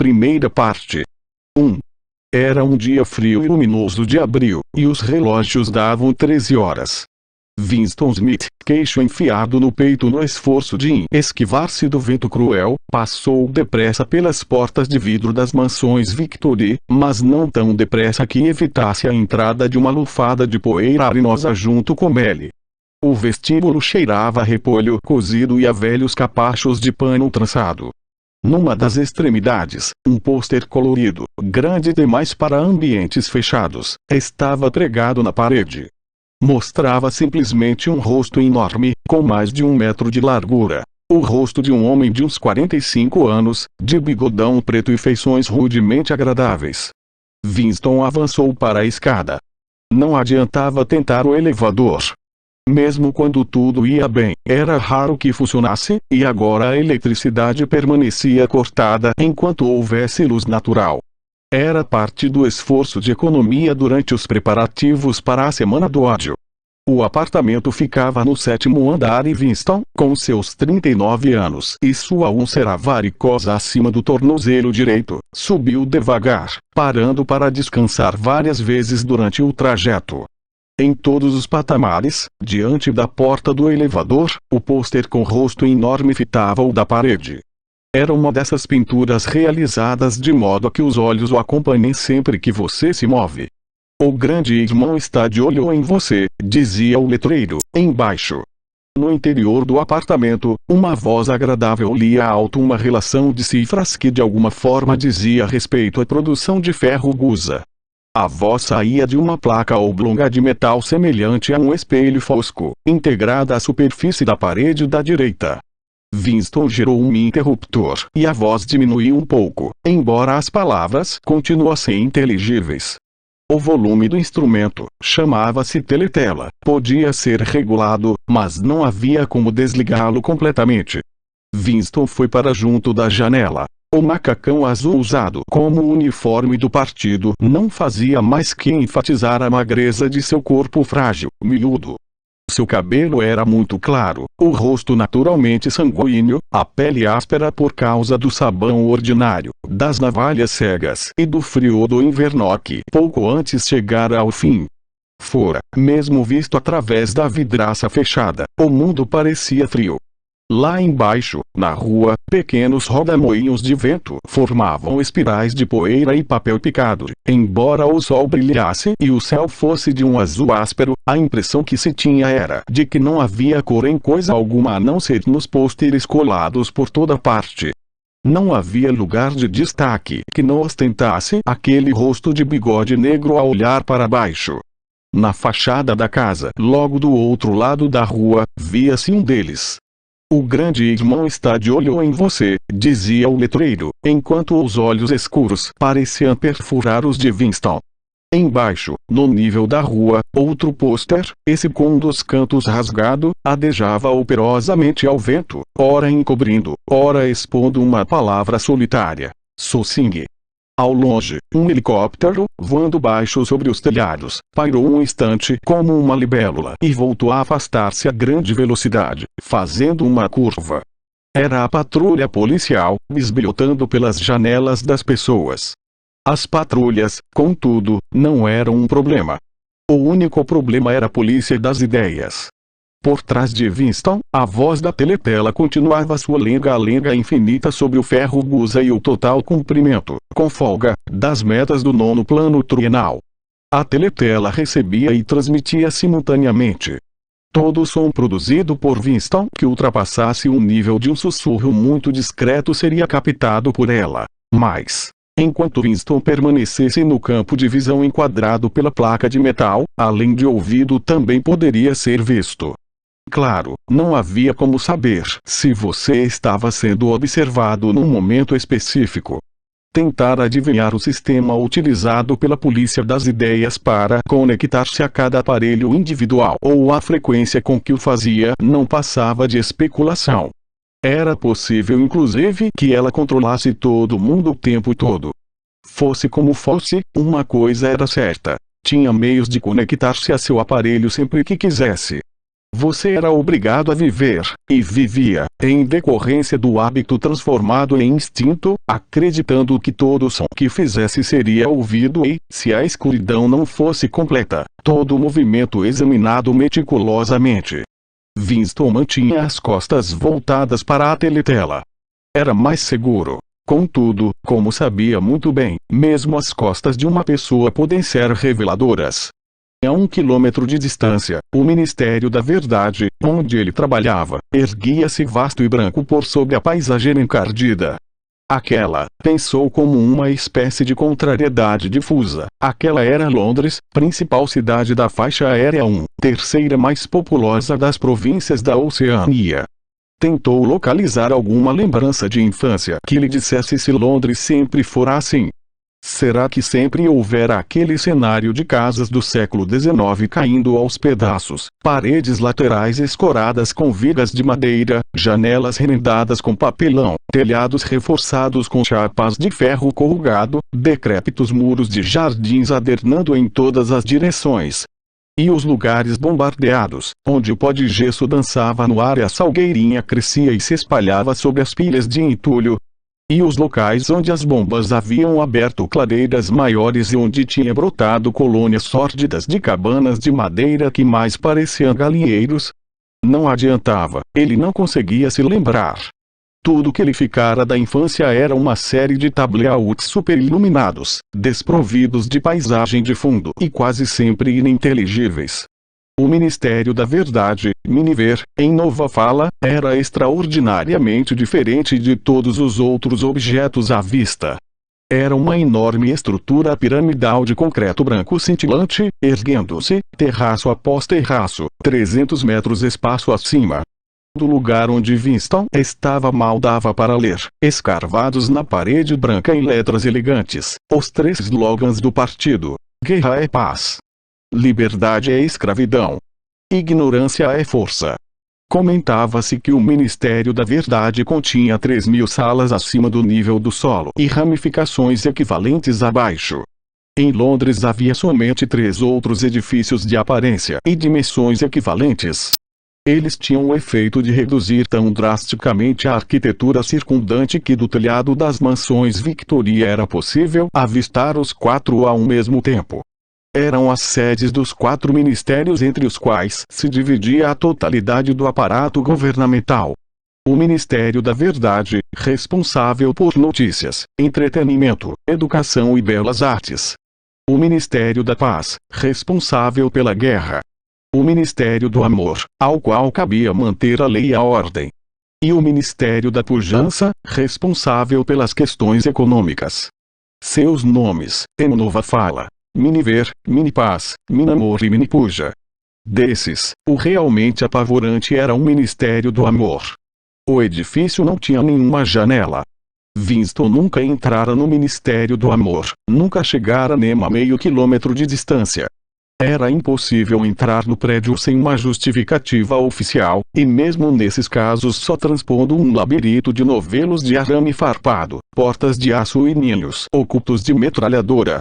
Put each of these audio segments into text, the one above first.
Primeira parte. 1. Era um dia frio e luminoso de abril, e os relógios davam 13 horas. Winston Smith, queixo enfiado no peito no esforço de esquivar-se do vento cruel, passou depressa pelas portas de vidro das mansões Victory, mas não tão depressa que evitasse a entrada de uma lufada de poeira arenosa junto com ele. O vestíbulo cheirava a repolho cozido e a velhos capachos de pano trançado. Numa das extremidades, um pôster colorido, grande demais para ambientes fechados, estava pregado na parede. Mostrava simplesmente um rosto enorme, com mais de 1 metro de largura. O rosto de um homem de uns 45 anos, de bigodão preto e feições rudemente agradáveis. Winston avançou para a escada. Não adiantava tentar o elevador. Mesmo quando tudo ia bem, era raro que funcionasse, e agora a eletricidade permanecia cortada enquanto houvesse luz natural. Era parte do esforço de economia durante os preparativos para a Semana do Ódio. O apartamento ficava no 7º andar e Winston, com seus 39 anos e sua úlcera varicosa acima do tornozelo direito, subiu devagar, parando para descansar várias vezes durante o trajeto. Em todos os patamares, diante da porta do elevador, o pôster com rosto enorme fitava-o da parede. Era uma dessas pinturas realizadas de modo que os olhos o acompanhem sempre que você se move. O grande irmão está de olho em você, dizia o letreiro, embaixo. No interior do apartamento, uma voz agradável lia alto uma relação de cifras que de alguma forma dizia respeito à produção de ferro gusa. A voz saía de uma placa oblonga de metal semelhante a um espelho fosco, integrada à superfície da parede da direita. Winston girou um interruptor e a voz diminuiu um pouco, embora as palavras continuassem inteligíveis. O volume do instrumento, chamava-se teletela, podia ser regulado, mas não havia como desligá-lo completamente. Winston foi para junto da janela. O macacão azul usado como uniforme do partido não fazia mais que enfatizar a magreza de seu corpo frágil, miúdo. Seu cabelo era muito claro, o rosto naturalmente sanguíneo, a pele áspera por causa do sabão ordinário, das navalhas cegas e do frio do inverno que pouco antes chegara ao fim. Fora, mesmo visto através da vidraça fechada, o mundo parecia frio. Lá embaixo, na rua, pequenos rodamoinhos de vento formavam espirais de poeira e papel picado. Embora o sol brilhasse e o céu fosse de um azul áspero, a impressão que se tinha era de que não havia cor em coisa alguma a não ser nos pôsteres colados por toda parte. Não havia lugar de destaque que não ostentasse aquele rosto de bigode negro a olhar para baixo. Na fachada da casa, logo do outro lado da rua, via-se um deles. O grande irmão está de olho em você, dizia o letreiro, enquanto os olhos escuros pareciam perfurar os de Winston. Embaixo, no nível da rua, outro pôster, esse com um dos cantos rasgado, adejava operosamente ao vento, ora encobrindo, ora expondo uma palavra solitária: Sossing. Ao longe, um helicóptero, voando baixo sobre os telhados, pairou um instante como uma libélula e voltou a afastar-se a grande velocidade, fazendo uma curva. Era a patrulha policial, bisbilhotando pelas janelas das pessoas. As patrulhas, contudo, não eram um problema. O único problema era a polícia das ideias. Por trás de Winston, a voz da teletela continuava sua lenga-lenga infinita sobre o ferro gusa e o total cumprimento, com folga, das metas do 9º plano trienal. A teletela recebia e transmitia simultaneamente. Todo som produzido por Winston que ultrapassasse o nível de um sussurro muito discreto seria captado por ela. Mas, enquanto Winston permanecesse no campo de visão enquadrado pela placa de metal, além de ouvido também poderia ser visto. Claro, não havia como saber se você estava sendo observado num momento específico. Tentar adivinhar o sistema utilizado pela polícia das ideias para conectar-se a cada aparelho individual ou a frequência com que o fazia não passava de especulação. Era possível inclusive que ela controlasse todo mundo o tempo todo. Fosse como fosse, uma coisa era certa: tinha meios de conectar-se a seu aparelho sempre que quisesse. Você era obrigado a viver, e vivia, em decorrência do hábito transformado em instinto, acreditando que todo som que fizesse seria ouvido e, se a escuridão não fosse completa, todo o movimento examinado meticulosamente. Winston mantinha as costas voltadas para a teletela. Era mais seguro. Contudo, como sabia muito bem, mesmo as costas de uma pessoa podem ser reveladoras. A 1 quilômetro de distância, o Ministério da Verdade, onde ele trabalhava, erguia-se vasto e branco por sobre a paisagem encardida. Aquela, pensou como uma espécie de contrariedade difusa, aquela era Londres, principal cidade da faixa aérea 1, terceira mais populosa das províncias da Oceania. Tentou localizar alguma lembrança de infância que lhe dissesse se Londres sempre fora assim. Será que sempre houvera aquele cenário de casas do século XIX caindo aos pedaços, paredes laterais escoradas com vigas de madeira, janelas remendadas com papelão, telhados reforçados com chapas de ferro corrugado, decrépitos muros de jardins adernando em todas as direções? E os lugares bombardeados, onde o pó de gesso dançava no ar e a salgueirinha crescia e se espalhava sobre as pilhas de entulho? E os locais onde as bombas haviam aberto clareiras maiores e onde tinha brotado colônias sórdidas de cabanas de madeira que mais pareciam galinheiros? Não adiantava, ele não conseguia se lembrar. Tudo que lhe ficara da infância era uma série de tableauts superiluminados, desprovidos de paisagem de fundo e quase sempre ininteligíveis. O Ministério da Verdade, Miniver, em Nova Fala, era extraordinariamente diferente de todos os outros objetos à vista. Era uma enorme estrutura piramidal de concreto branco cintilante, erguendo-se, terraço após terraço, 300 metros espaço acima do lugar onde Winston estava mal dava para ler, escarvados na parede branca em letras elegantes, os 3 slogans do partido: Guerra é paz. Liberdade é escravidão. Ignorância é força. Comentava-se que o Ministério da Verdade continha 3.000 salas acima do nível do solo e ramificações equivalentes abaixo. Em Londres havia somente 3 outros edifícios de aparência e dimensões equivalentes. Eles tinham o efeito de reduzir tão drasticamente a arquitetura circundante que do telhado das mansões Victoria era possível avistar os 4 ao mesmo tempo. Eram as sedes dos 4 ministérios entre os quais se dividia a totalidade do aparato governamental. O Ministério da Verdade, responsável por notícias, entretenimento, educação e belas artes. O Ministério da Paz, responsável pela guerra. O Ministério do Amor, ao qual cabia manter a lei e a ordem. E o Ministério da Pujança, responsável pelas questões econômicas. Seus nomes, em Nova Fala: Miniver, Minipaz, Minamor e Minipuja. Desses, o realmente apavorante era o Ministério do Amor. O edifício não tinha nenhuma janela. Winston nunca entrara no Ministério do Amor, nunca chegara nem a meio quilômetro de distância. Era impossível entrar no prédio sem uma justificativa oficial, e mesmo nesses casos só transpondo um labirinto de novelos de arame farpado, portas de aço e ninhos ocultos de metralhadora.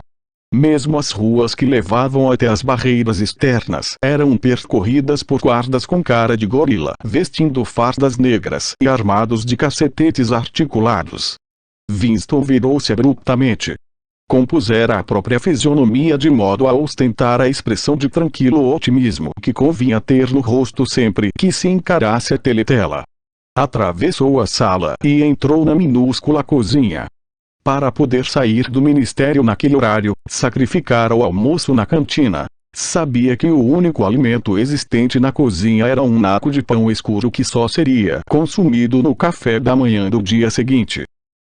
Mesmo as ruas que levavam até as barreiras externas eram percorridas por guardas com cara de gorila, vestindo fardas negras e armados de cacetetes articulados. Winston virou-se abruptamente. Compusera a própria fisionomia de modo a ostentar a expressão de tranquilo otimismo que convinha ter no rosto sempre que se encarasse a teletela. Atravessou a sala e entrou na minúscula cozinha. Para poder sair do ministério naquele horário, sacrificara o almoço na cantina. Sabia que o único alimento existente na cozinha era um naco de pão escuro que só seria consumido no café da manhã do dia seguinte.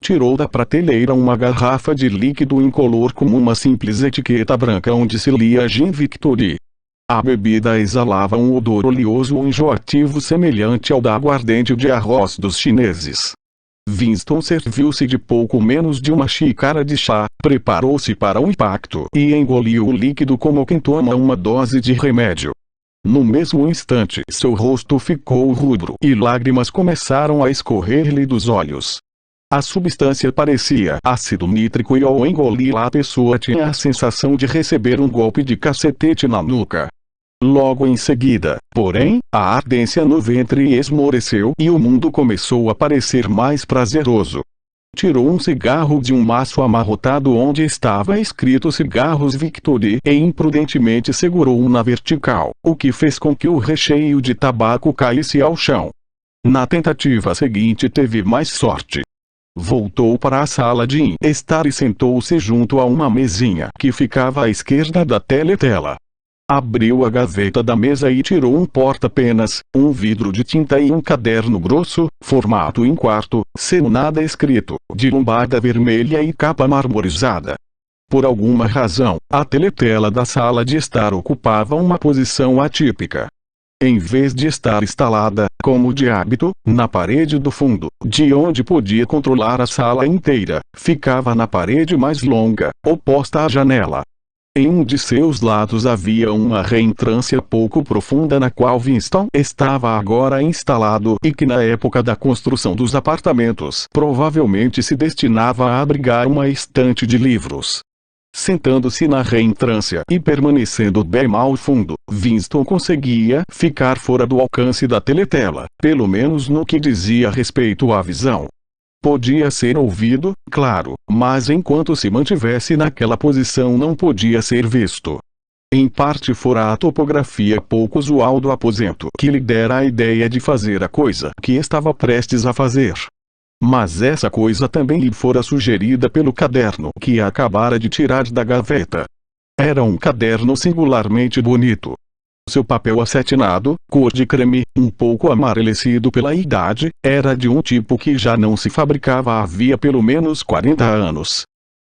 Tirou da prateleira uma garrafa de líquido incolor com uma simples etiqueta branca onde se lia Gin Victory. A bebida exalava um odor oleoso enjoativo semelhante ao da aguardente de arroz dos chineses. Winston serviu-se de pouco menos de uma xícara de chá, preparou-se para o impacto e engoliu o líquido como quem toma uma dose de remédio. No mesmo instante seu rosto ficou rubro e lágrimas começaram a escorrer-lhe dos olhos. A substância parecia ácido nítrico e ao engoli-la a pessoa tinha a sensação de receber um golpe de cacetete na nuca. Logo em seguida, porém, a ardência no ventre esmoreceu e o mundo começou a parecer mais prazeroso. Tirou um cigarro de um maço amarrotado onde estava escrito Cigarros Victory e imprudentemente segurou-o na vertical, o que fez com que o recheio de tabaco caísse ao chão. Na tentativa seguinte teve mais sorte. Voltou para a sala de estar e sentou-se junto a uma mesinha que ficava à esquerda da teletela. Abriu a gaveta da mesa e tirou um porta-penas, um vidro de tinta e um caderno grosso, formato em quarto, sem nada escrito, de lombada vermelha e capa marmorizada. Por alguma razão, a teletela da sala de estar ocupava uma posição atípica. Em vez de estar instalada, como de hábito, na parede do fundo, de onde podia controlar a sala inteira, ficava na parede mais longa, oposta à janela. Em um de seus lados havia uma reentrância pouco profunda na qual Winston estava agora instalado e que na época da construção dos apartamentos provavelmente se destinava a abrigar uma estante de livros. Sentando-se na reentrância e permanecendo bem ao fundo, Winston conseguia ficar fora do alcance da teletela, pelo menos no que dizia respeito à visão. Podia ser ouvido, claro, mas enquanto se mantivesse naquela posição não podia ser visto. Em parte fora a topografia pouco usual do aposento que lhe dera a ideia de fazer a coisa que estava prestes a fazer. Mas essa coisa também lhe fora sugerida pelo caderno que acabara de tirar da gaveta. Era um caderno singularmente bonito. Seu papel acetinado, cor de creme, um pouco amarelecido pela idade, era de um tipo que já não se fabricava havia pelo menos 40 anos.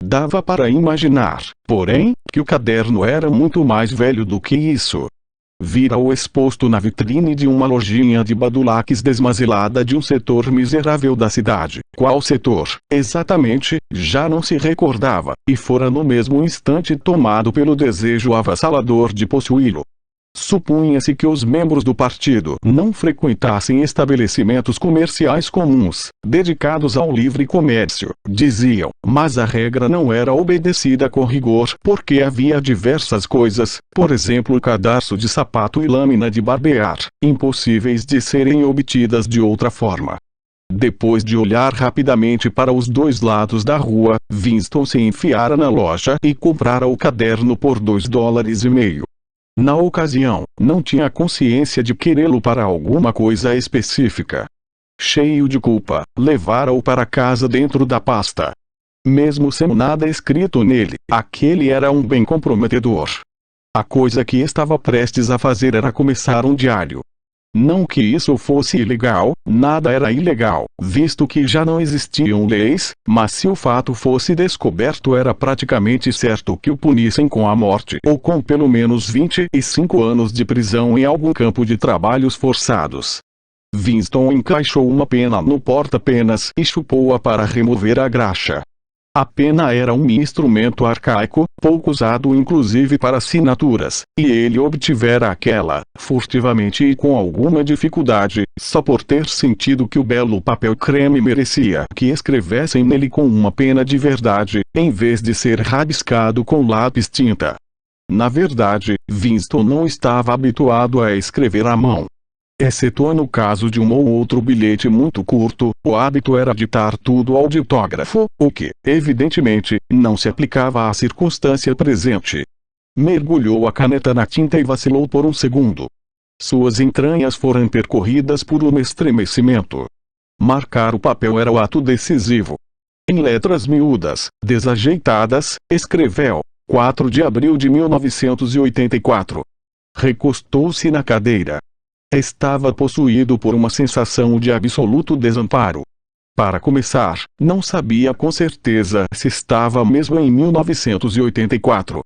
Dava para imaginar, porém, que o caderno era muito mais velho do que isso. Vira-o exposto na vitrine de uma lojinha de badulaques desmazelada de um setor miserável da cidade. Qual setor, exatamente, já não se recordava, e fora no mesmo instante tomado pelo desejo avassalador de possuí-lo. Supunha-se que os membros do partido não frequentassem estabelecimentos comerciais comuns, dedicados ao livre comércio, diziam, mas a regra não era obedecida com rigor porque havia diversas coisas, por exemplo cadarço de sapato e lâmina de barbear, impossíveis de serem obtidas de outra forma. Depois de olhar rapidamente para os dois lados da rua, Winston se enfiara na loja e comprara o caderno por $2,50. Na ocasião, não tinha consciência de querê-lo para alguma coisa específica. Cheio de culpa, levara-o para casa dentro da pasta. Mesmo sem nada escrito nele, aquele era um bem comprometedor. A coisa que estava prestes a fazer era começar um diário. Não que isso fosse ilegal, nada era ilegal, visto que já não existiam leis, mas se o fato fosse descoberto era praticamente certo que o punissem com a morte ou com pelo menos 25 anos de prisão em algum campo de trabalhos forçados. Winston encaixou uma pena no porta-penas e chupou-a para remover a graxa. A pena era um instrumento arcaico, pouco usado inclusive para assinaturas, e ele obtivera aquela, furtivamente e com alguma dificuldade, só por ter sentido que o belo papel creme merecia que escrevessem nele com uma pena de verdade, em vez de ser rabiscado com lápis tinta. Na verdade, Winston não estava habituado a escrever à mão. Exceto no caso de um ou outro bilhete muito curto, o hábito era ditar tudo ao ditógrafo, o que, evidentemente, não se aplicava à circunstância presente. Mergulhou a caneta na tinta e vacilou por um segundo. Suas entranhas foram percorridas por um estremecimento. Marcar o papel era o ato decisivo. Em letras miúdas, desajeitadas, escreveu: 4 de abril de 1984. Recostou-se na cadeira. Estava possuído por uma sensação de absoluto desamparo. Para começar, não sabia com certeza se estava mesmo em 1984.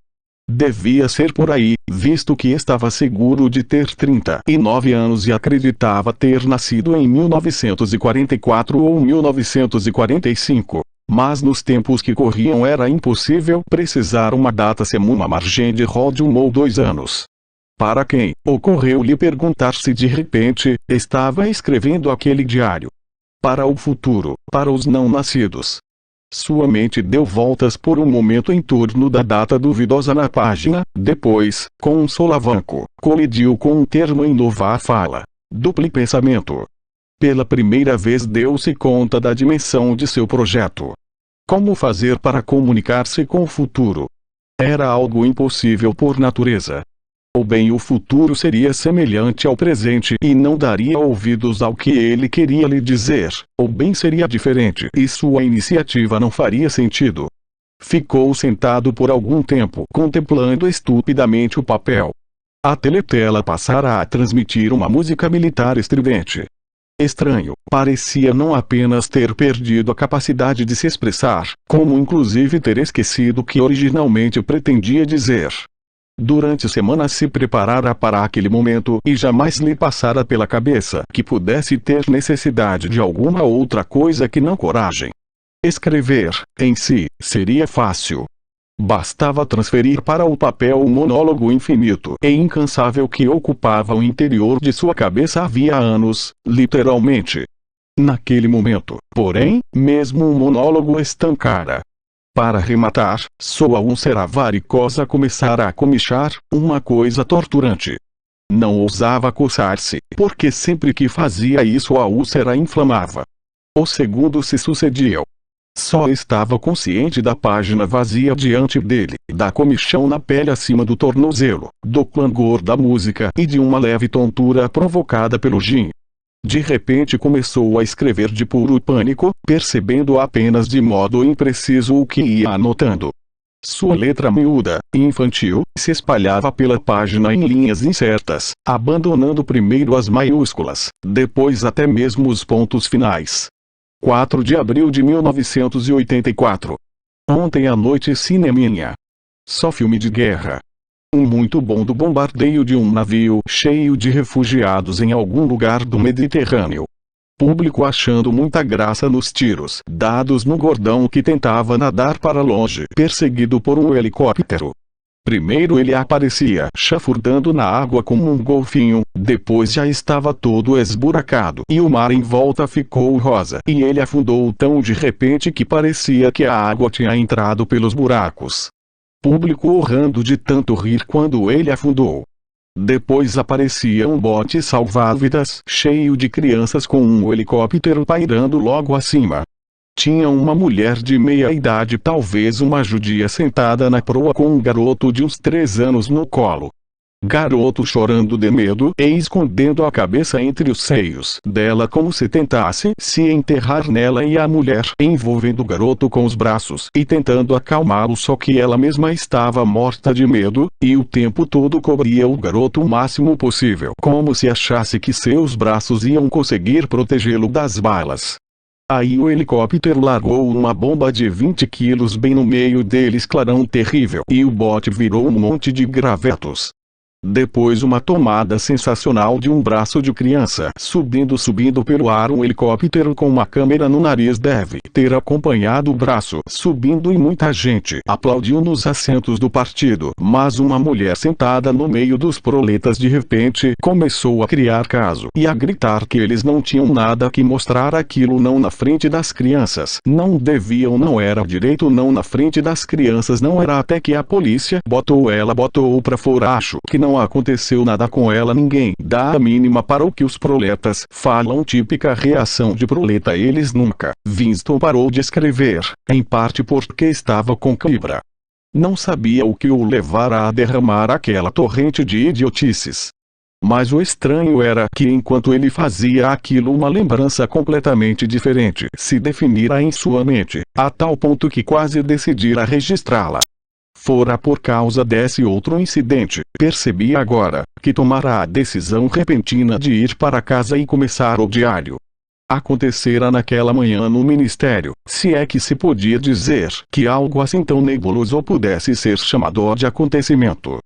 Devia ser por aí, visto que estava seguro de ter 39 anos e acreditava ter nascido em 1944 ou 1945. Mas nos tempos que corriam era impossível precisar uma data sem uma margem de erro de 1 ou 2 anos. Para quem, ocorreu-lhe perguntar se de repente, estava escrevendo aquele diário. Para o futuro, para os não nascidos. Sua mente deu voltas por um momento em torno da data duvidosa na página, depois, com um solavanco, colidiu com um termo em nova fala. Duplo pensamento. Pela primeira vez deu-se conta da dimensão de seu projeto. Como fazer para comunicar-se com o futuro? Era algo impossível por natureza. Ou bem o futuro seria semelhante ao presente e não daria ouvidos ao que ele queria lhe dizer, ou bem seria diferente e sua iniciativa não faria sentido. Ficou sentado por algum tempo contemplando estupidamente o papel. A teletela passara a transmitir uma música militar estridente. Estranho, parecia não apenas ter perdido a capacidade de se expressar, como inclusive ter esquecido o que originalmente pretendia dizer. Durante semanas se preparara para aquele momento e jamais lhe passara pela cabeça que pudesse ter necessidade de alguma outra coisa que não coragem. Escrever, em si, seria fácil. Bastava transferir para o papel o monólogo infinito e incansável que ocupava o interior de sua cabeça havia anos, literalmente. Naquele momento, porém, mesmo o monólogo estancara. Para rematar, sua úlcera varicosa começara a comichar, uma coisa torturante. Não ousava coçar-se, porque sempre que fazia isso a úlcera inflamava. Os segundos se sucediam. Só estava consciente da página vazia diante dele, da comichão na pele acima do tornozelo, do clangor da música e de uma leve tontura provocada pelo gin. De repente começou a escrever de puro pânico, percebendo apenas de modo impreciso o que ia anotando. Sua letra miúda, infantil, se espalhava pela página em linhas incertas, abandonando primeiro as maiúsculas, depois até mesmo os pontos finais. 4 de abril de 1984. Ontem à noite cineminha. Só filme de guerra. Um muito bom do bombardeio de um navio cheio de refugiados em algum lugar do Mediterrâneo. Público achando muita graça nos tiros dados no gordão que tentava nadar para longe, perseguido por um helicóptero. Primeiro ele aparecia chafurdando na água como um golfinho, depois já estava todo esburacado e o mar em volta ficou rosa e ele afundou tão de repente que parecia que a água tinha entrado pelos buracos. Público urrando de tanto rir quando ele afundou. Depois aparecia um bote salva-vidas cheio de crianças com um helicóptero pairando logo acima. Tinha uma mulher de meia idade, talvez uma judia, sentada na proa com um garoto de uns 3 anos no colo. Garoto chorando de medo e escondendo a cabeça entre os seios dela como se tentasse se enterrar nela, e a mulher envolvendo o garoto com os braços e tentando acalmá-lo, só que ela mesma estava morta de medo, e o tempo todo cobria o garoto o máximo possível, como se achasse que seus braços iam conseguir protegê-lo das balas. Aí o helicóptero largou uma bomba de 20 quilos bem no meio deles, clarão terrível, e o bote virou um monte de gravetos. Depois uma tomada sensacional de um braço de criança subindo pelo ar. Um helicóptero com uma câmera no nariz deve ter acompanhado o braço subindo e muita gente aplaudiu nos assentos do partido. Mas uma mulher sentada no meio dos proletas de repente começou a criar caso e a gritar que eles não tinham nada que mostrar, aquilo não na frente das crianças, não deviam, não era direito, não na frente das crianças, não era, até que a polícia botou pra fora. Acho que não aconteceu nada com ela, ninguém dá a mínima para o que os proletas falam, típica reação de proleta. Eles nunca. Winston parou de escrever, em parte porque estava com cãibra. Não sabia o que o levara a derramar aquela torrente de idiotices. Mas o estranho era que enquanto ele fazia aquilo, uma lembrança completamente diferente se definira em sua mente, a tal ponto que quase decidira registrá-la. Fora por causa desse outro incidente. Percebia agora que tomara a decisão repentina de ir para casa e começar o diário. Acontecera naquela manhã no ministério, se é que se podia dizer que algo assim tão nebuloso pudesse ser chamado de acontecimento.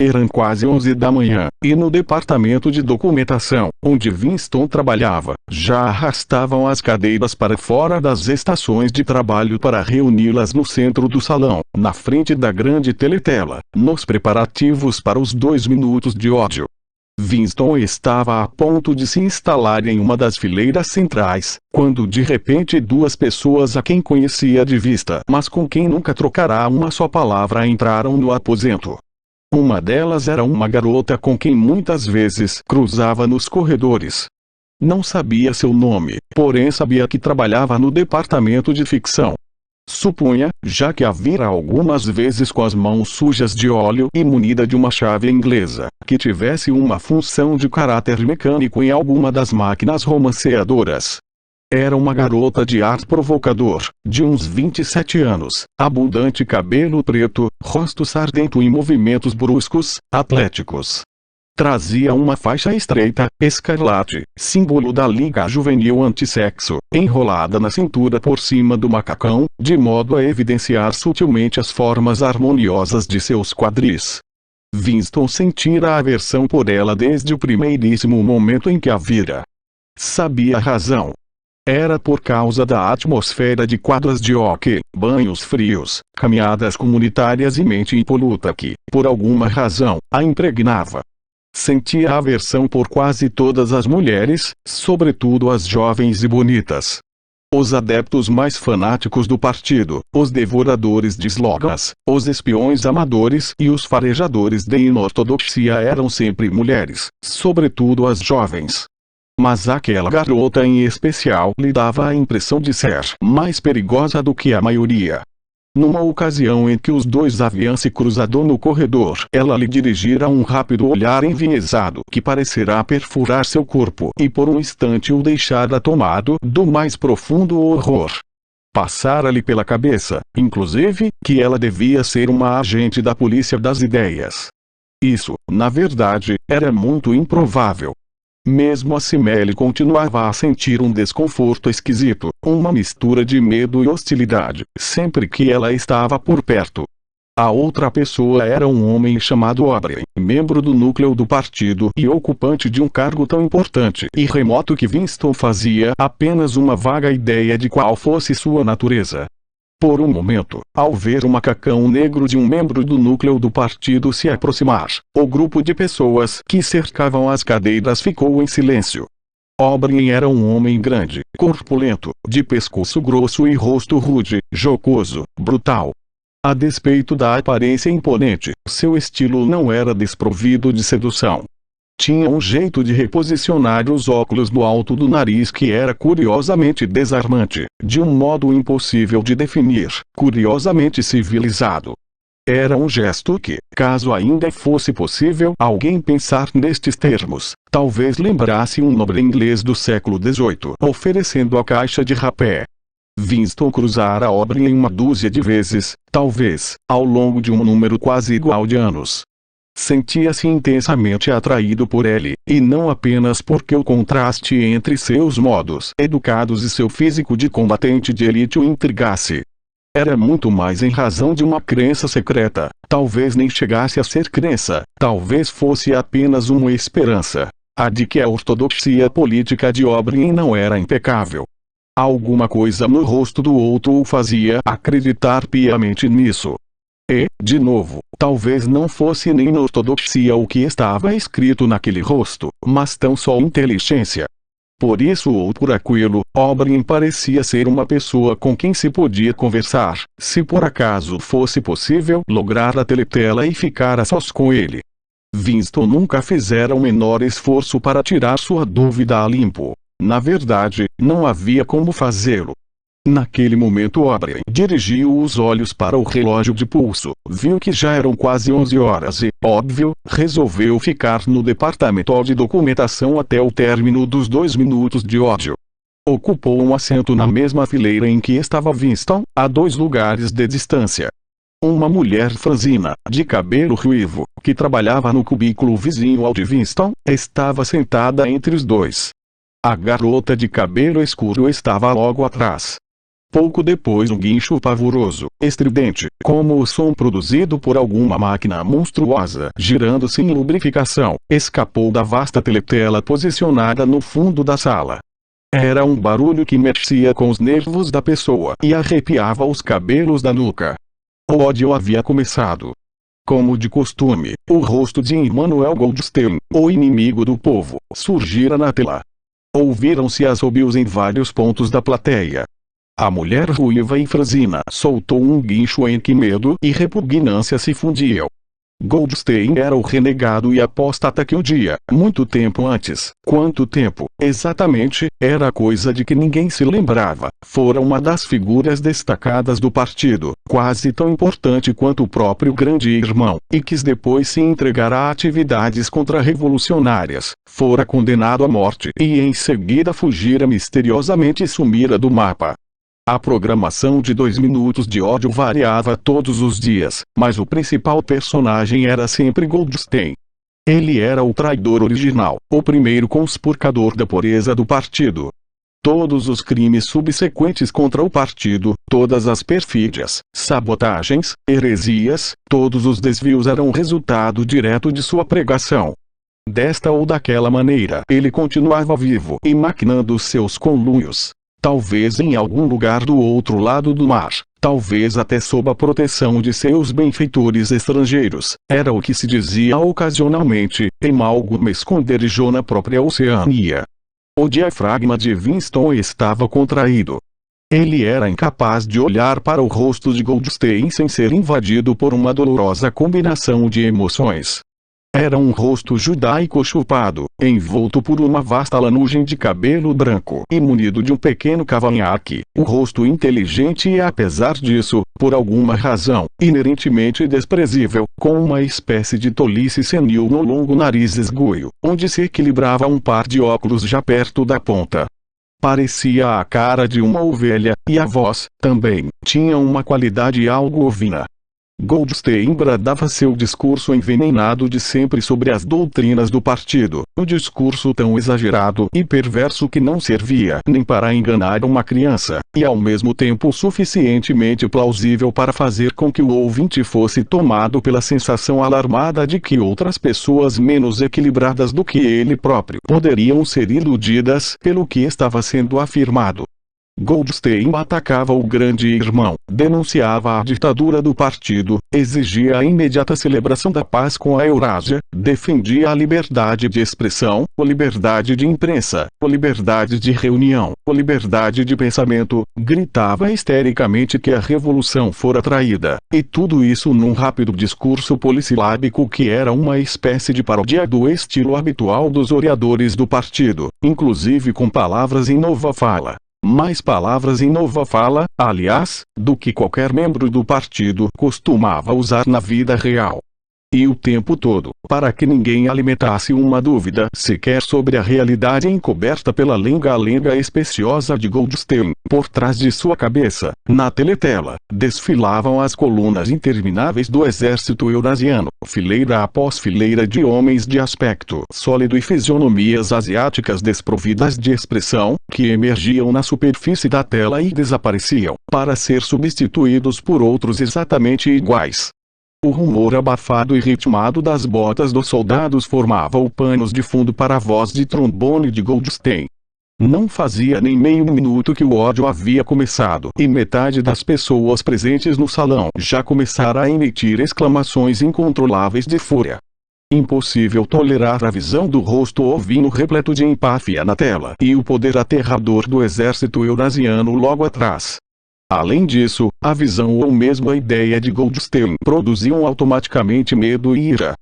Eram quase 11 da manhã, e no departamento de documentação, onde Winston trabalhava, já arrastavam as cadeiras para fora das estações de trabalho para reuni-las no centro do salão, na frente da grande teletela, nos preparativos para os 2 minutos de ódio. Winston estava a ponto de se instalar em uma das fileiras centrais, quando de repente duas pessoas a quem conhecia de vista, mas com quem nunca trocará uma só palavra, entraram no aposento. Uma delas era uma garota com quem muitas vezes cruzava nos corredores. Não sabia seu nome, porém sabia que trabalhava no departamento de ficção. Supunha, já que a vira algumas vezes com as mãos sujas de óleo e munida de uma chave inglesa, que tivesse uma função de caráter mecânico em alguma das máquinas romanceadoras. Era uma garota de ar provocador, de uns 27 anos, abundante cabelo preto, rosto sardento e movimentos bruscos, atléticos. Trazia uma faixa estreita, escarlate, símbolo da Liga Juvenil Antissexo, enrolada na cintura por cima do macacão, de modo a evidenciar sutilmente as formas harmoniosas de seus quadris. Winston sentira aversão por ela desde o primeiríssimo momento em que a vira. Sabia a razão. Era por causa da atmosfera de quadras de hóquei, banhos frios, caminhadas comunitárias e mente impoluta que, por alguma razão, a impregnava. Sentia aversão por quase todas as mulheres, sobretudo as jovens e bonitas. Os adeptos mais fanáticos do partido, os devoradores de slogans, os espiões amadores e os farejadores de inortodoxia eram sempre mulheres, sobretudo as jovens. Mas aquela garota em especial lhe dava a impressão de ser mais perigosa do que a maioria. Numa ocasião em que os dois haviam se cruzado no corredor, ela lhe dirigira um rápido olhar enviesado que parecerá perfurar seu corpo e por um instante o deixara tomado do mais profundo horror. Passara-lhe pela cabeça, inclusive, que ela devia ser uma agente da polícia das ideias. Isso, na verdade, era muito improvável. Mesmo assim ele continuava a sentir um desconforto esquisito, uma mistura de medo e hostilidade, sempre que ela estava por perto. A outra pessoa era um homem chamado O'Brien, membro do núcleo do partido e ocupante de um cargo tão importante e remoto que Winston fazia apenas uma vaga ideia de qual fosse sua natureza. Por um momento, ao ver o macacão negro de um membro do núcleo do partido se aproximar, o grupo de pessoas que cercavam as cadeiras ficou em silêncio. O'Brien era um homem grande, corpulento, de pescoço grosso e rosto rude, jocoso, brutal. A despeito da aparência imponente, seu estilo não era desprovido de sedução. Tinha um jeito de reposicionar os óculos no alto do nariz que era curiosamente desarmante, de um modo impossível de definir, curiosamente civilizado. Era um gesto que, caso ainda fosse possível alguém pensar nestes termos, talvez lembrasse um nobre inglês do século XVIII oferecendo a caixa de rapé. Winston cruzara O'Brien uma dúzia de vezes, talvez, ao longo de um número quase igual de anos. Sentia-se intensamente atraído por ele, e não apenas porque o contraste entre seus modos educados e seu físico de combatente de elite o intrigasse. Era muito mais em razão de uma crença secreta, talvez nem chegasse a ser crença, talvez fosse apenas uma esperança, a de que a ortodoxia política de O'Brien não era impecável. Alguma coisa no rosto do outro o fazia acreditar piamente nisso. E, de novo, talvez não fosse nem na ortodoxia o que estava escrito naquele rosto, mas tão só inteligência. Por isso ou por aquilo, O'Brien parecia ser uma pessoa com quem se podia conversar, se por acaso fosse possível lograr a teletela e ficar a sós com ele. Winston nunca fizera o menor esforço para tirar sua dúvida a limpo. Na verdade, não havia como fazê-lo. Naquele momento O'Brien dirigiu os olhos para o relógio de pulso, viu que já eram quase 11 horas e, óbvio, resolveu ficar no departamento de documentação até o término dos 2 minutos de ódio. Ocupou um assento na mesma fileira em que estava Winston, a 2 lugares de distância. Uma mulher franzina, de cabelo ruivo, que trabalhava no cubículo vizinho ao de Winston, estava sentada entre os dois. A garota de cabelo escuro estava logo atrás. Pouco depois um guincho pavoroso, estridente, como o som produzido por alguma máquina monstruosa girando sem lubrificação, escapou da vasta teletela posicionada no fundo da sala. Era um barulho que mexia com os nervos da pessoa e arrepiava os cabelos da nuca. O ódio havia começado. Como de costume, o rosto de Emmanuel Goldstein, o inimigo do povo, surgira na tela. Ouviram-se assobios em vários pontos da plateia. A mulher ruiva e franzina soltou um guincho em que medo e repugnância se fundiam. Goldstein era o renegado e apóstata que um dia, muito tempo antes, quanto tempo, exatamente, era coisa de que ninguém se lembrava, fora uma das figuras destacadas do partido, quase tão importante quanto o próprio grande irmão, e quis depois se entregar a atividades contra-revolucionárias, fora condenado à morte e em seguida fugira misteriosamente e sumira do mapa. A programação de 2 minutos de ódio variava todos os dias, mas o principal personagem era sempre Goldstein. Ele era o traidor original, o primeiro conspurcador da pureza do partido. Todos os crimes subsequentes contra o partido, todas as perfídias, sabotagens, heresias, todos os desvios eram resultado direto de sua pregação. Desta ou daquela maneira ele continuava vivo e maquinando seus conluios. Talvez em algum lugar do outro lado do mar, talvez até sob a proteção de seus benfeitores estrangeiros, era o que se dizia ocasionalmente, em alguma esconderijo na própria Oceania. O diafragma de Winston estava contraído. Ele era incapaz de olhar para o rosto de Goldstein sem ser invadido por uma dolorosa combinação de emoções. Era um rosto judaico chupado, envolto por uma vasta lanugem de cabelo branco e munido de um pequeno cavanhaque, o rosto inteligente e apesar disso, por alguma razão, inerentemente desprezível, com uma espécie de tolice senil no longo nariz esguio, onde se equilibrava um par de óculos já perto da ponta. Parecia a cara de uma ovelha, e a voz, também, tinha uma qualidade algo ovina. Goldstein bradava seu discurso envenenado de sempre sobre as doutrinas do partido, um discurso tão exagerado e perverso que não servia nem para enganar uma criança, e ao mesmo tempo suficientemente plausível para fazer com que o ouvinte fosse tomado pela sensação alarmada de que outras pessoas menos equilibradas do que ele próprio poderiam ser iludidas pelo que estava sendo afirmado. Goldstein atacava o grande irmão, denunciava a ditadura do partido, exigia a imediata celebração da paz com a Eurásia, defendia a liberdade de expressão, a liberdade de imprensa, a liberdade de reunião, a liberdade de pensamento, gritava histericamente que a revolução fora traída, e tudo isso num rápido discurso polissilábico que era uma espécie de paródia do estilo habitual dos oradores do partido, inclusive com palavras em nova fala. Mais palavras em nova fala, aliás, do que qualquer membro do partido costumava usar na vida real. E o tempo todo, para que ninguém alimentasse uma dúvida sequer sobre a realidade encoberta pela lenga-lenga especiosa de Goldstein, por trás de sua cabeça, na teletela, desfilavam as colunas intermináveis do exército eurasiano, fileira após fileira de homens de aspecto sólido e fisionomias asiáticas desprovidas de expressão, que emergiam na superfície da tela e desapareciam, para ser substituídos por outros exatamente iguais. O rumor abafado e ritmado das botas dos soldados formava o panos de fundo para a voz de trombone de Goldstein. Não fazia nem meio minuto que o ódio havia começado e metade das pessoas presentes no salão já começara a emitir exclamações incontroláveis de fúria. Impossível tolerar a visão do rosto ovino repleto de empáfia na tela e o poder aterrador do exército eurasiano logo atrás. Além disso, a visão ou mesmo a ideia de Goldstein produziam automaticamente medo e ira.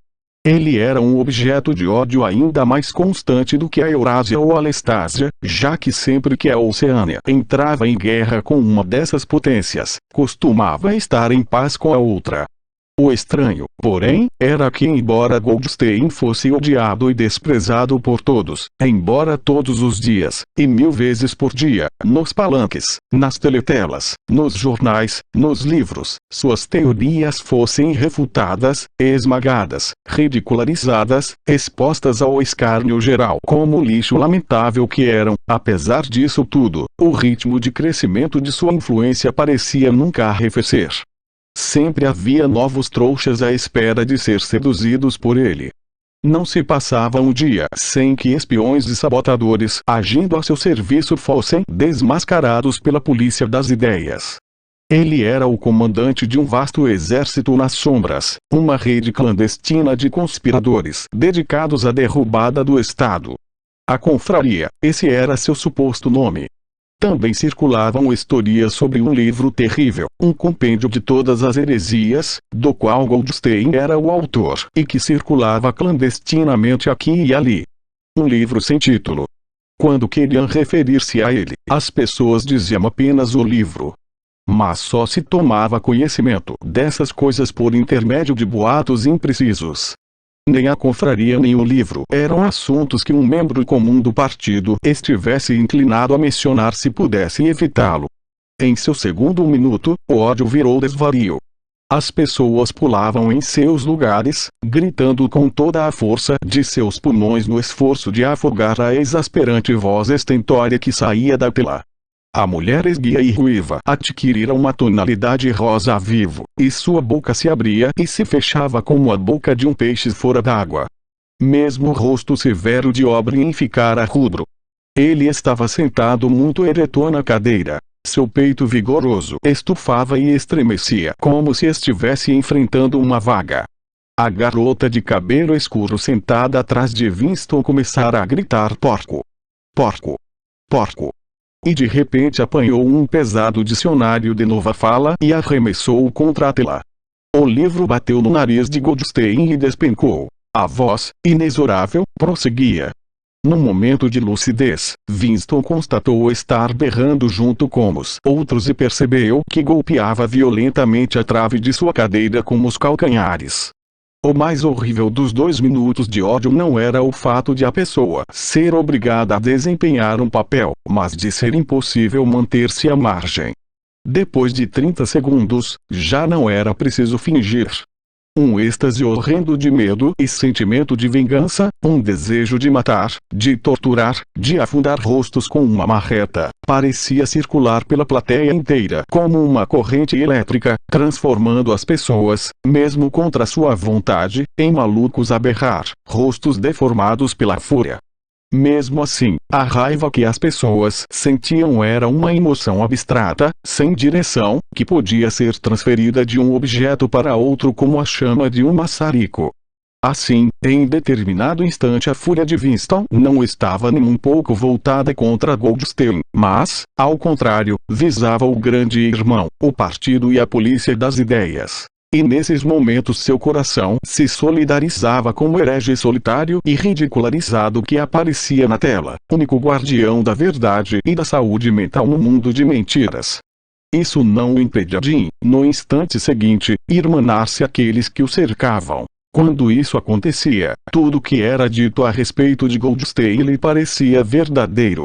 Ele era um objeto de ódio ainda mais constante do que a Eurásia ou a Lestásia, já que sempre que a Oceânia entrava em guerra com uma dessas potências, costumava estar em paz com a outra. O estranho, porém, era que embora Goldstein fosse odiado e desprezado por todos, embora todos os dias, e 1000 vezes por dia, nos palanques, nas teletelas, nos jornais, nos livros, suas teorias fossem refutadas, esmagadas, ridicularizadas, expostas ao escárnio geral como lixo lamentável que eram, apesar disso tudo, o ritmo de crescimento de sua influência parecia nunca arrefecer. Sempre havia novos trouxas à espera de ser seduzidos por ele. Não se passava um dia sem que espiões e sabotadores agindo a seu serviço fossem desmascarados pela polícia das ideias. Ele era o comandante de um vasto exército nas sombras, uma rede clandestina de conspiradores dedicados à derrubada do Estado. A confraria, esse era seu suposto nome. Também circulavam historias sobre um livro terrível, um compêndio de todas as heresias, do qual Goldstein era o autor e que circulava clandestinamente aqui e ali. Um livro sem título. Quando queriam referir-se a ele, as pessoas diziam apenas o livro. Mas só se tomava conhecimento dessas coisas por intermédio de boatos imprecisos. Nem a confraria nem o livro eram assuntos que um membro comum do partido estivesse inclinado a mencionar se pudesse evitá-lo. Em seu segundo minuto, o ódio virou desvario. As pessoas pulavam em seus lugares, gritando com toda a força de seus pulmões no esforço de afogar a exasperante voz estentória que saía da tela. A mulher esguia e ruiva adquirira uma tonalidade rosa vivo, e sua boca se abria e se fechava como a boca de um peixe fora d'água. Mesmo o rosto severo de O'Brien ficara rubro. Ele estava sentado muito ereto na cadeira. Seu peito vigoroso estufava e estremecia como se estivesse enfrentando uma vaga. A garota de cabelo escuro sentada atrás de Winston começara a gritar porco. Porco. Porco. E de repente apanhou um pesado dicionário de nova fala e arremessou-o contra a tela. O livro bateu no nariz de Goldstein e despencou. A voz, inexorável, prosseguia. Num momento de lucidez, Winston constatou estar berrando junto com os outros e percebeu que golpeava violentamente a trave de sua cadeira com os calcanhares. O mais horrível dos 2 minutos de ódio não era o fato de a pessoa ser obrigada a desempenhar um papel, mas de ser impossível manter-se à margem. Depois de 30 segundos, já não era preciso fingir. Um êxtase horrendo de medo e sentimento de vingança, um desejo de matar, de torturar, de afundar rostos com uma marreta, parecia circular pela plateia inteira como uma corrente elétrica, transformando as pessoas, mesmo contra sua vontade, em malucos a berrar, rostos deformados pela fúria. Mesmo assim, a raiva que as pessoas sentiam era uma emoção abstrata, sem direção, que podia ser transferida de um objeto para outro como a chama de um maçarico. Assim, em determinado instante a fúria de Winston não estava nem um pouco voltada contra Goldstein, mas, ao contrário, visava o grande irmão, o partido e a polícia das ideias. E nesses momentos seu coração se solidarizava com o herege solitário e ridicularizado que aparecia na tela, único guardião da verdade e da saúde mental no mundo de mentiras. Isso não o impedia de, no instante seguinte, irmanar-se àqueles que o cercavam. Quando isso acontecia, tudo que era dito a respeito de Goldstein lhe parecia verdadeiro.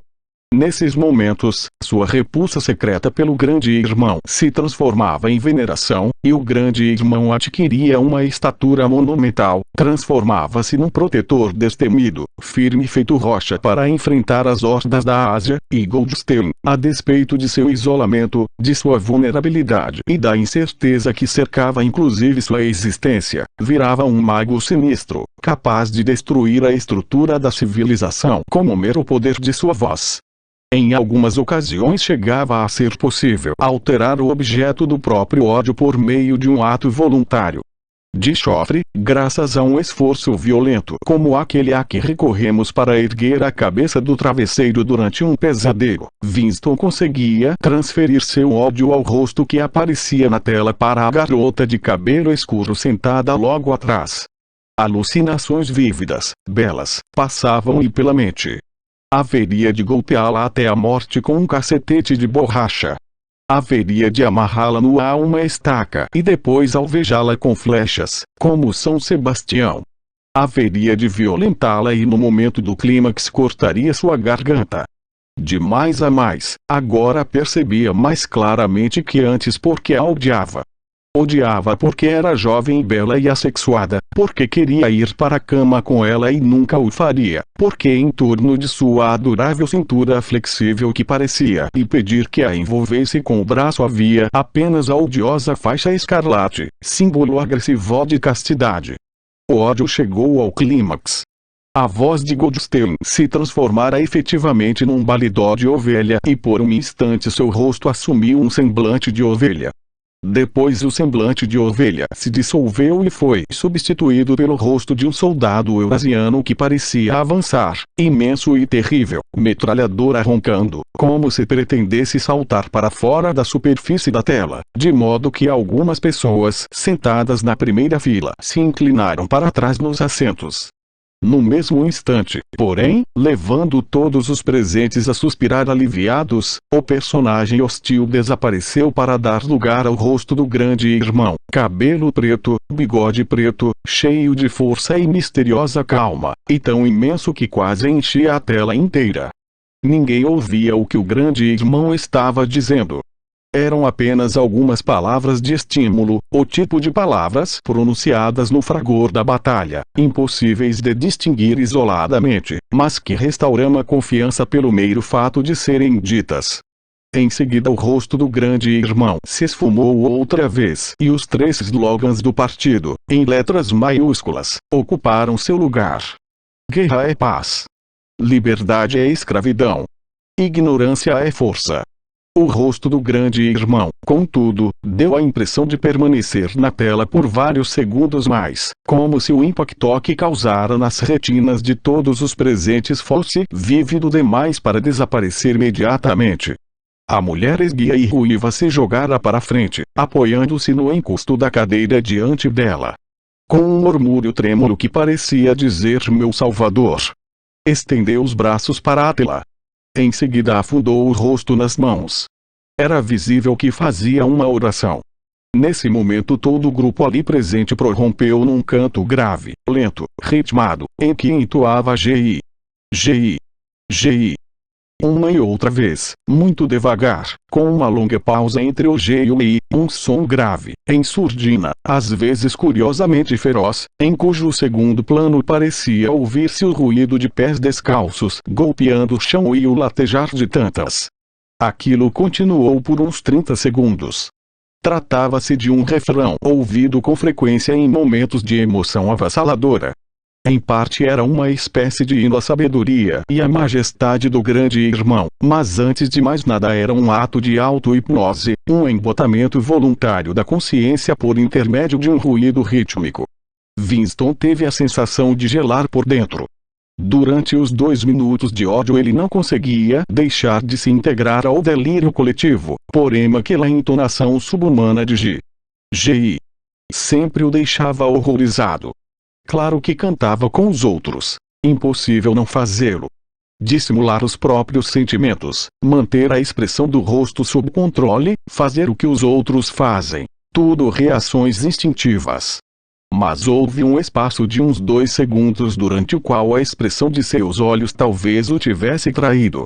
Nesses momentos, sua repulsa secreta pelo grande irmão se transformava em veneração, e o grande irmão adquiria uma estatura monumental, transformava-se num protetor destemido, firme feito rocha para enfrentar as hordas da Ásia, e Goldstein, a despeito de seu isolamento, de sua vulnerabilidade e da incerteza que cercava inclusive sua existência, virava um mago sinistro, capaz de destruir a estrutura da civilização com o mero poder de sua voz. Em algumas ocasiões chegava a ser possível alterar o objeto do próprio ódio por meio de um ato voluntário de chofre, graças a um esforço violento como aquele a que recorremos para erguer a cabeça do travesseiro durante um pesadelo. Winston conseguia transferir seu ódio ao rosto que aparecia na tela para a garota de cabelo escuro sentada logo atrás. Alucinações vívidas, belas, passavam-lhe pela mente. Haveria de golpeá-la até a morte com um cacetete de borracha. Haveria de amarrá-la nua a uma estaca e depois alvejá-la com flechas, como São Sebastião. Haveria de violentá-la e no momento do clímax cortaria sua garganta. De mais a mais, agora percebia mais claramente que antes porque a odiava. Odiava porque era jovem, bela e assexuada, porque queria ir para a cama com ela e nunca o faria, porque em torno de sua adorável cintura flexível que parecia impedir que a envolvesse com o braço havia apenas a odiosa faixa escarlate, símbolo agressivo de castidade. O ódio chegou ao clímax. A voz de Goldstein se transformara efetivamente num baledó de ovelha e por um instante seu rosto assumiu um semblante de ovelha. Depois o semblante de ovelha se dissolveu e foi substituído pelo rosto de um soldado eurasiano que parecia avançar, imenso e terrível, metralhadora roncando, como se pretendesse saltar para fora da superfície da tela, de modo que algumas pessoas sentadas na primeira fila se inclinaram para trás nos assentos. No mesmo instante, porém, levando todos os presentes a suspirar aliviados, o personagem hostil desapareceu para dar lugar ao rosto do grande irmão, cabelo preto, bigode preto, cheio de força e misteriosa calma, e tão imenso que quase enchia a tela inteira. Ninguém ouvia o que o grande irmão estava dizendo. Eram apenas algumas palavras de estímulo, o tipo de palavras pronunciadas no fragor da batalha, impossíveis de distinguir isoladamente, mas que restauraram a confiança pelo mero fato de serem ditas. Em seguida o rosto do grande irmão se esfumou outra vez e os 3 slogans do partido, em letras maiúsculas, ocuparam seu lugar. Guerra é paz. Liberdade é escravidão. Ignorância é força. O rosto do grande irmão, contudo, deu a impressão de permanecer na tela por vários segundos mais, como se o impacto que causara nas retinas de todos os presentes fosse vívido demais para desaparecer imediatamente. A mulher esguia e ruiva se jogara para frente, apoiando-se no encosto da cadeira diante dela. Com um murmúrio trêmulo que parecia dizer meu Salvador. Estendeu os braços para Átila. Em seguida afundou o rosto nas mãos. Era visível que fazia uma oração. Nesse momento todo o grupo ali presente prorrompeu num canto grave, lento, ritmado, em que entoava Gi. Gi. Gi. Uma e outra vez, muito devagar, com uma longa pausa entre o G e o I, um som grave, em surdina, às vezes curiosamente feroz, em cujo segundo plano parecia ouvir-se o ruído de pés descalços golpeando o chão e o latejar de tantas. Aquilo continuou por uns 30 segundos. Tratava-se de um refrão ouvido com frequência em momentos de emoção avassaladora. Em parte era uma espécie de hino à sabedoria e à majestade do grande irmão, mas antes de mais nada era um ato de auto-hipnose, um embotamento voluntário da consciência por intermédio de um ruído rítmico. Winston teve a sensação de gelar por dentro. Durante os 2 minutos de ódio ele não conseguia deixar de se integrar ao delírio coletivo, porém aquela entonação subhumana de G. G. Sempre o deixava horrorizado. Claro que cantava com os outros. Impossível não fazê-lo. Dissimular os próprios sentimentos, manter a expressão do rosto sob controle, fazer o que os outros fazem. Tudo reações instintivas. Mas houve um espaço de uns 2 segundos durante o qual a expressão de seus olhos talvez o tivesse traído.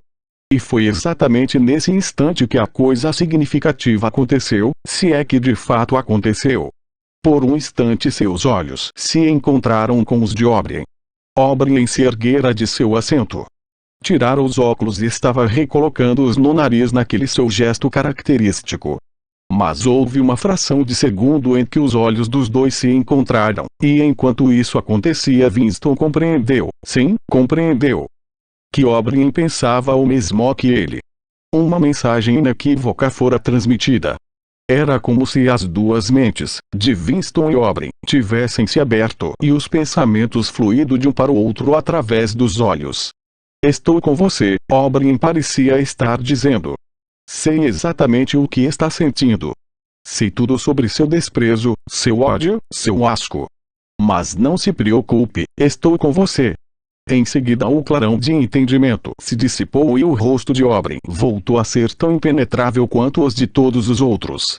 E foi exatamente nesse instante que a coisa significativa aconteceu, se é que de fato aconteceu. Por um instante seus olhos se encontraram com os de O'Brien. O'Brien se erguera de seu assento. Tirara os óculos e estava recolocando-os no nariz naquele seu gesto característico. Mas houve uma fração de segundo em que os olhos dos dois se encontraram, e enquanto isso acontecia Winston compreendeu, sim, compreendeu, que O'Brien pensava o mesmo que ele. Uma mensagem inequívoca fora transmitida. Era como se as duas mentes, de Winston e O'Brien, tivessem se aberto e os pensamentos fluído de um para o outro através dos olhos. Estou com você, O'Brien parecia estar dizendo. Sei exatamente o que está sentindo. Sei tudo sobre seu desprezo, seu ódio, seu asco. Mas não se preocupe, estou com você. Em seguida o clarão de entendimento se dissipou e o rosto de O'Brien voltou a ser tão impenetrável quanto os de todos os outros.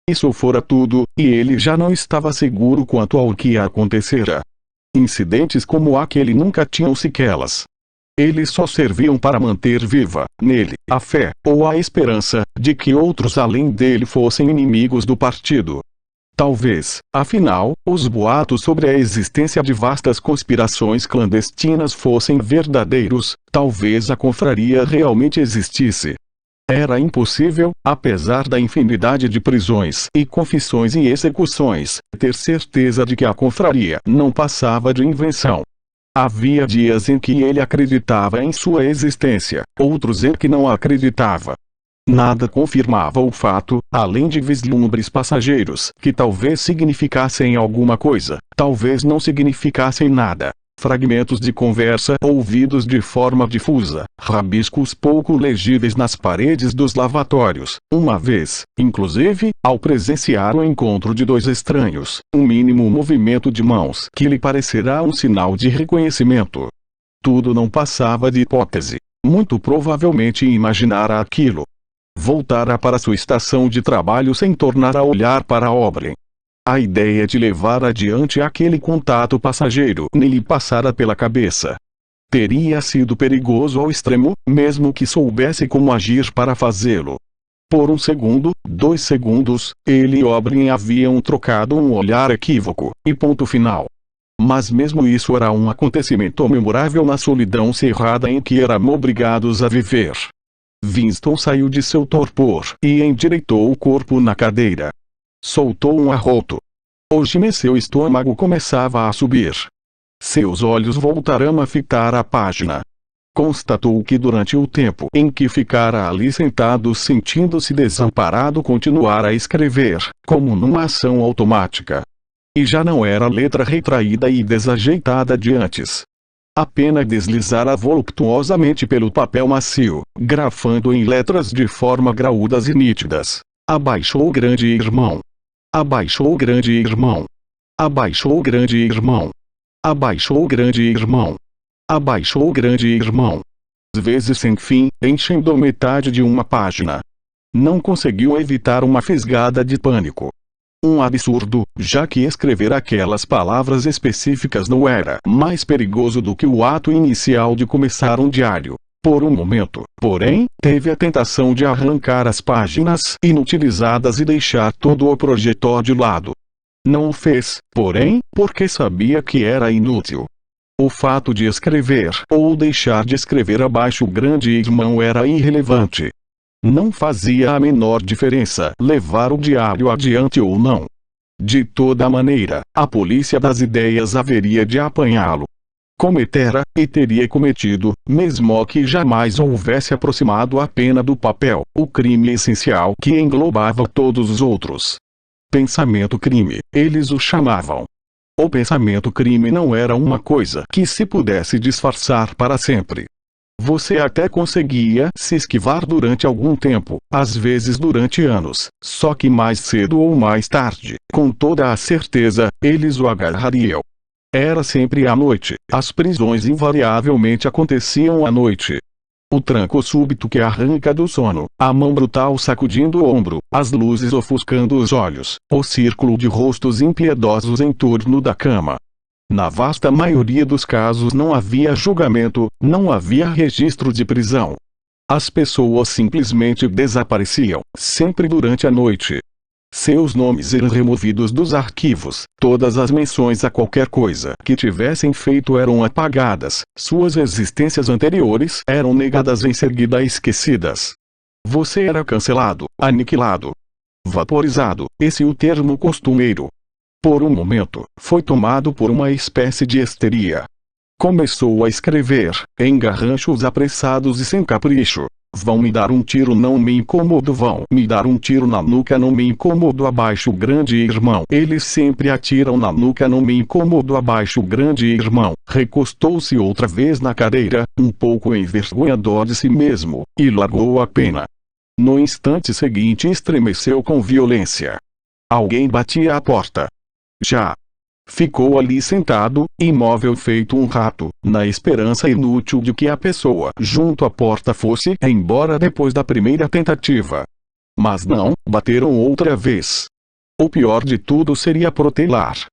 Isso fora tudo, e ele já não estava seguro quanto ao que acontecera. Incidentes como aquele nunca tinham sequelas. Eles só serviam para manter viva, nele, a fé, ou a esperança, de que outros além dele fossem inimigos do partido. Talvez, afinal, os boatos sobre a existência de vastas conspirações clandestinas fossem verdadeiros, talvez a confraria realmente existisse. Era impossível, apesar da infinidade de prisões e confissões e execuções, ter certeza de que a confraria não passava de invenção. Havia dias em que ele acreditava em sua existência, outros em que não acreditava. Nada confirmava o fato, além de vislumbres passageiros que talvez significassem alguma coisa, talvez não significassem nada. Fragmentos de conversa ouvidos de forma difusa, rabiscos pouco legíveis nas paredes dos lavatórios. Uma vez, inclusive, ao presenciar o encontro de dois estranhos, um mínimo movimento de mãos que lhe parecerá um sinal de reconhecimento. Tudo não passava de hipótese. Muito provavelmente imaginara aquilo. Voltara para sua estação de trabalho sem tornar a olhar para Oberyn. A ideia de levar adiante aquele contato passageiro nem lhe passara pela cabeça. Teria sido perigoso ao extremo, mesmo que soubesse como agir para fazê-lo. Por 1 segundo, 2 segundos, ele e Oberyn haviam trocado um olhar equívoco, e ponto final. Mas mesmo isso era um acontecimento memorável na solidão cerrada em que eram obrigados a viver. Winston saiu de seu torpor e endireitou o corpo na cadeira. Soltou um arroto. Hoje seu estômago começava a subir. Seus olhos voltaram a fitar a página. Constatou que durante o tempo em que ficara ali sentado sentindo-se desamparado continuara a escrever, como numa ação automática. E já não era a letra retraída e desajeitada de antes. A pena deslizara voluptuosamente pelo papel macio, grafando em letras de forma graúdas e nítidas. Abaixou o grande irmão. Abaixou o grande irmão. Abaixou o grande irmão. Abaixou o grande irmão. Abaixou o grande irmão. Vezes sem fim, enchendo metade de uma página. Não conseguiu evitar uma fisgada de pânico. Um absurdo, já que escrever aquelas palavras específicas não era mais perigoso do que o ato inicial de começar um diário. Por um momento, porém, teve a tentação de arrancar as páginas inutilizadas e deixar todo o projeto de lado. Não o fez, porém, porque sabia que era inútil. O fato de escrever ou deixar de escrever abaixo o grande irmão era irrelevante. Não fazia a menor diferença levar o diário adiante ou não. De toda maneira, a polícia das ideias haveria de apanhá-lo. Cometera, e teria cometido, mesmo que jamais houvesse aproximado a pena do papel, o crime essencial que englobava todos os outros. Pensamento-crime, eles o chamavam. O pensamento-crime não era uma coisa que se pudesse disfarçar para sempre. Você até conseguia se esquivar durante algum tempo, às vezes durante anos, só que mais cedo ou mais tarde, com toda a certeza, eles o agarrariam. Era sempre à noite, as prisões invariavelmente aconteciam à noite. O tranco súbito que arranca do sono, a mão brutal sacudindo o ombro, as luzes ofuscando os olhos, o círculo de rostos impiedosos em torno da cama. Na vasta maioria dos casos não havia julgamento, não havia registro de prisão. As pessoas simplesmente desapareciam, sempre durante a noite. Seus nomes eram removidos dos arquivos, todas as menções a qualquer coisa que tivessem feito eram apagadas, suas existências anteriores eram negadas em seguida esquecidas. Você era cancelado, aniquilado, vaporizado, esse é o termo costumeiro. Por um momento, foi tomado por uma espécie de histeria. Começou a escrever, em garranchos apressados e sem capricho. Vão me dar um tiro, não me incomodo. Vão me dar um tiro na nuca, não me incomodo. Abaixo o grande irmão. Eles sempre atiram na nuca, não me incomodo. Abaixo o grande irmão. Recostou-se outra vez na cadeira, um pouco envergonhado de si mesmo, e largou a pena. No instante seguinte estremeceu com violência. Alguém batia à porta. Já. Ficou ali sentado, imóvel feito um rato, na esperança inútil de que a pessoa junto à porta fosse embora depois da primeira tentativa. Mas não, bateram outra vez. O pior de tudo seria protelar.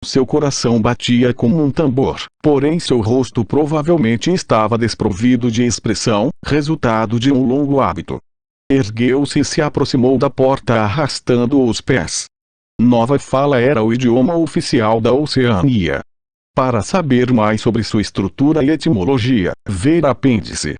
Seu coração batia como um tambor, porém seu rosto provavelmente estava desprovido de expressão, resultado de um longo hábito. Ergueu-se e se aproximou da porta arrastando os pés. Nova Fala era o idioma oficial da Oceania. Para saber mais sobre sua estrutura e etimologia, ver apêndice.